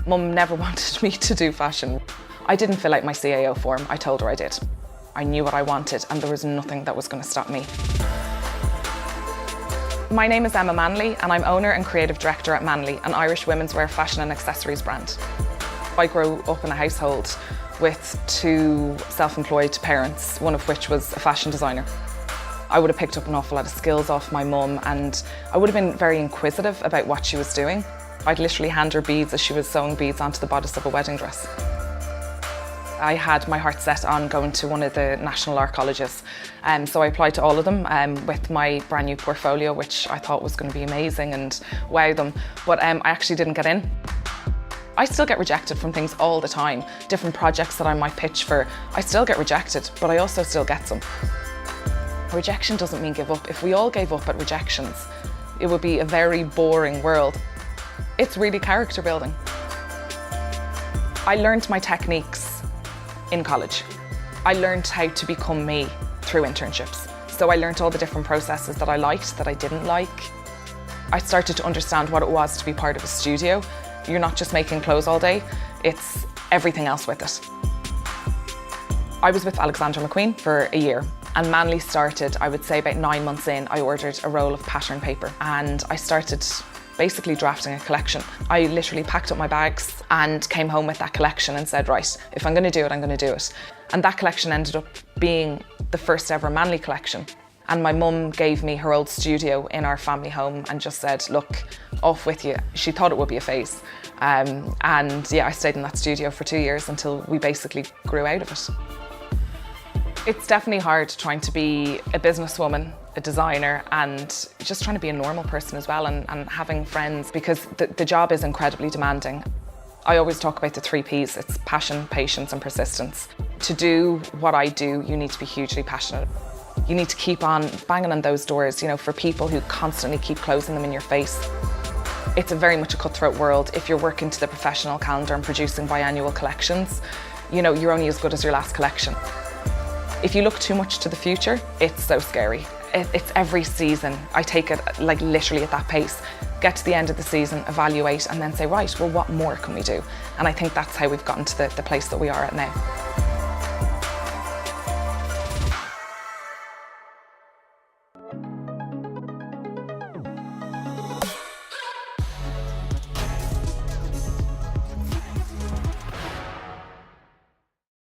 Mum never wanted me to do fashion. I didn't fill out my CAO form, I told her I did. I knew what I wanted and there was nothing that was going to stop me. My name is Emma Manley and I'm owner and creative director at Manley, an Irish women's wear fashion and accessories brand. I grew up in a household with two self-employed parents, one of which was a fashion designer. I would have picked up an awful lot of skills off my mum and I would have been very inquisitive about what she was doing. I'd literally hand her beads as she was sewing beads onto the bodice of a wedding dress. I had my heart set on going to one of the national art colleges, so I applied to all of them with my brand new portfolio, which I thought was going to be amazing and wow them, but I actually didn't get in. I still get rejected from things all the time. Different projects that I might pitch for, I still get rejected, but I also still get some. Rejection doesn't mean give up. If we all gave up at rejections, it would be a very boring world. It's really character building. I learned my techniques in college. I learned how to become me through internships. So I learned all the different processes that I liked, that I didn't like. I started to understand what it was to be part of a studio. You're not just making clothes all day, it's everything else with it. I was with Alexander McQueen for a year and Manley started, I would say about 9 months in, I ordered a roll of pattern paper and I started basically drafting a collection. I literally packed up my bags and came home with that collection and said, right, if I'm going to do it, I'm going to do it. And that collection ended up being the first ever Manley collection. And my mum gave me her old studio in our family home and just said, look, off with you. She thought it would be a phase. And yeah, I stayed in that studio for 2 years until we basically grew out of it. It's definitely hard trying to be a businesswoman, a designer, and just trying to be a normal person as well and having friends, because the job is incredibly demanding. I always talk about the 3 Ps. It's passion, patience and persistence. To do what I do, you need to be hugely passionate. You need to keep on banging on those doors, you know, for people who constantly keep closing them in your face. It's very much a cutthroat world. If you're working to the professional calendar and producing biannual collections, you know, you're only as good as your last collection. If you look too much to the future, it's so scary. It's every season. I take it like literally at that pace. Get to the end of the season, evaluate, and then say, right, well, what more can we do? And I think that's how we've gotten to the place that we are at now.